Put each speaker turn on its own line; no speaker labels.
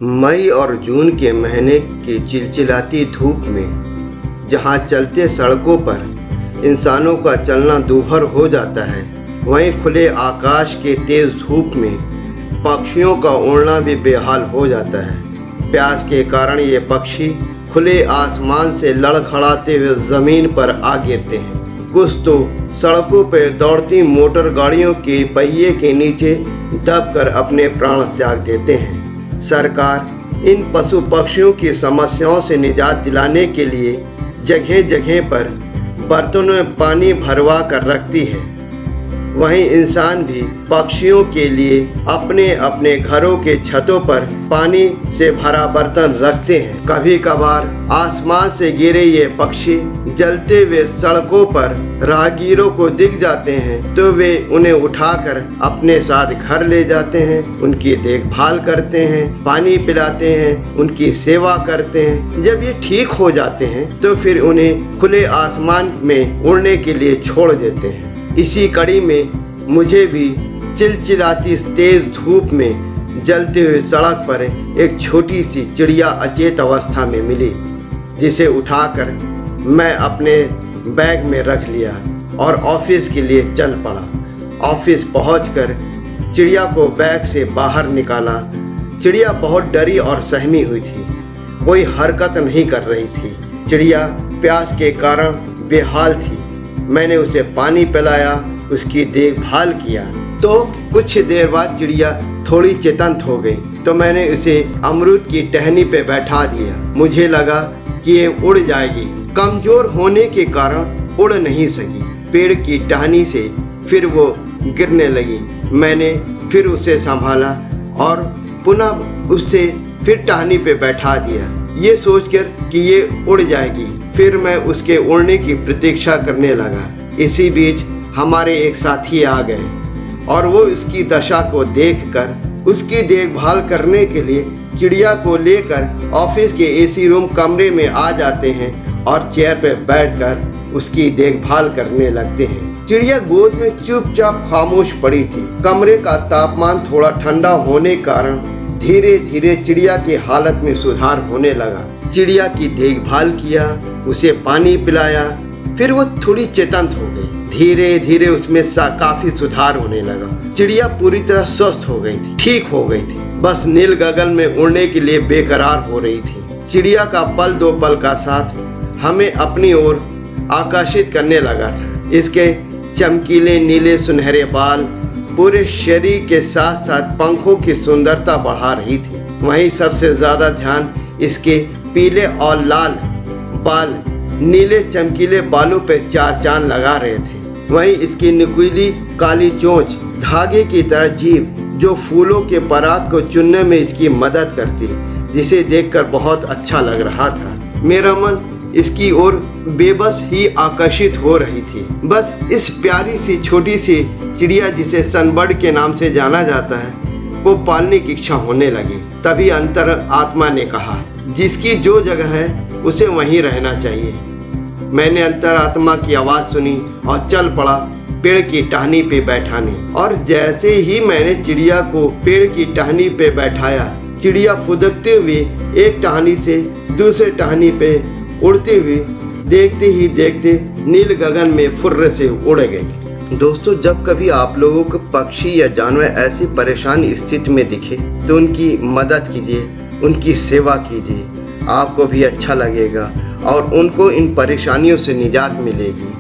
मई और जून के महीने की चिलचिलाती धूप में जहां चलते सड़कों पर इंसानों का चलना दूभर हो जाता है, वहीं खुले आकाश के तेज धूप में पक्षियों का उड़ना भी बेहाल हो जाता है। प्यास के कारण ये पक्षी खुले आसमान से लड़खड़ाते हुए ज़मीन पर आ गिरते हैं। कुछ तो सड़कों पर दौड़ती मोटर गाड़ियों के पहिए के नीचे दबकर अपने प्राण त्याग देते हैं। सरकार इन पशु पक्षियों की समस्याओं से निजात दिलाने के लिए जगह जगह पर बर्तनों में पानी भरवा कर रखती है। वहीं इंसान भी पक्षियों के लिए अपने अपने घरों के छतों पर पानी से भरा बर्तन रखते हैं। कभी कभार आसमान से गिरे ये पक्षी जलते हुए सड़कों पर राहगीरों को दिख जाते हैं तो वे उन्हें उठाकर अपने साथ घर ले जाते हैं, उनकी देखभाल करते हैं, पानी पिलाते हैं, उनकी सेवा करते हैं। जब ये ठीक हो जाते हैं तो फिर उन्हें खुले आसमान में उड़ने के लिए छोड़ देते हैं। इसी कड़ी में मुझे भी चिलचिलाती तेज धूप में जलते हुए सड़क पर एक छोटी सी चिड़िया अचेत अवस्था में मिली, जिसे उठाकर मैं अपने बैग में रख लिया और ऑफिस के लिए चल पड़ा। ऑफिस पहुंचकर चिड़िया को बैग से बाहर निकाला। चिड़िया बहुत डरी और सहमी हुई थी, कोई हरकत नहीं कर रही थी। चिड़िया प्यास के कारण बेहाल थी। मैंने उसे पानी पिलाया, उसकी देखभाल किया तो कुछ देर बाद चिड़िया थोड़ी चेतन हो गई तो मैंने उसे अमरूद की टहनी पे बैठा दिया। मुझे लगा कि ये उड़ जाएगी। कमज़ोर होने के कारण उड़ नहीं सकी। पेड़ की टहनी से फिर वो गिरने लगी। मैंने फिर उसे संभाला और पुनः उससे फिर टहनी पे बैठा दिया, ये सोचकर कि ये उड़ जाएगी। फिर मैं उसके उड़ने की प्रतीक्षा करने लगा। इसी बीच हमारे एक साथी आ गए और वो उसकी दशा को देखकर उसकी देखभाल करने के लिए चिड़िया को लेकर ऑफिस के एसी रूम कमरे में आ जाते हैं और चेयर पर बैठकर उसकी देखभाल करने लगते हैं। चिड़िया गोद में चुपचाप खामोश पड़ी थी। कमरे का तापमान थोड़ा ठंडा होने के कारण धीरे धीरे चिड़िया की हालत में सुधार होने लगा। चिड़िया की देखभाल किया, उसे पानी पिलाया, फिर वो थोड़ी चेतन हो गई। धीरे धीरे उसमें काफी सुधार होने लगा। चिड़िया पूरी तरह स्वस्थ हो गई थी, ठीक हो गई थी, बस नील गगन में उड़ने के लिए बेकरार हो रही थी। चिड़िया का पल दो पल का साथ हमें अपनी ओर आकर्षित करने लगा था। इसके चमकीले नीले सुनहरे बाल पूरे शरीर के साथ साथ पंखों की सुंदरता बढ़ा रही थी। वहीं सबसे ज्यादा ध्यान इसके पीले और लाल बाल नीले चमकीले बालों पे चार चांद लगा रहे थे। वहीं इसकी नुकीली काली चोंच, धागे की तरह जीभ जो फूलों के पराग को चुनने में इसकी मदद करती, जिसे देखकर बहुत अच्छा लग रहा था। मेरा मन इसकी ओर बेबस ही आकर्षित हो रही थी। बस इस प्यारी सी छोटी सी चिड़िया, जिसे सनबर्ड के नाम से जाना जाता है, को पालने की इच्छा होने लगी। तभी अंतर आत्मा ने कहा, जिसकी जो जगह है उसे वहीं रहना चाहिए। मैंने अंतरात्मा की आवाज़ सुनी और चल पड़ा पेड़ की टहनी पे बैठाने। और जैसे ही मैंने चिड़िया को पेड़ की टहनी पे बैठाया, चिड़िया फुदकते हुए एक टहनी से दूसरे टहनी पे उड़ते हुए देखते ही देखते नील गगन में फुर्र से उड़ गई। दोस्तों, जब कभी आप लोगों को पक्षी या जानवर ऐसी परेशान स्थिति में दिखे तो उनकी मदद कीजिए, उनकी सेवा कीजिए। आपको भी अच्छा लगेगा और उनको इन परेशानियों से निजात मिलेगी।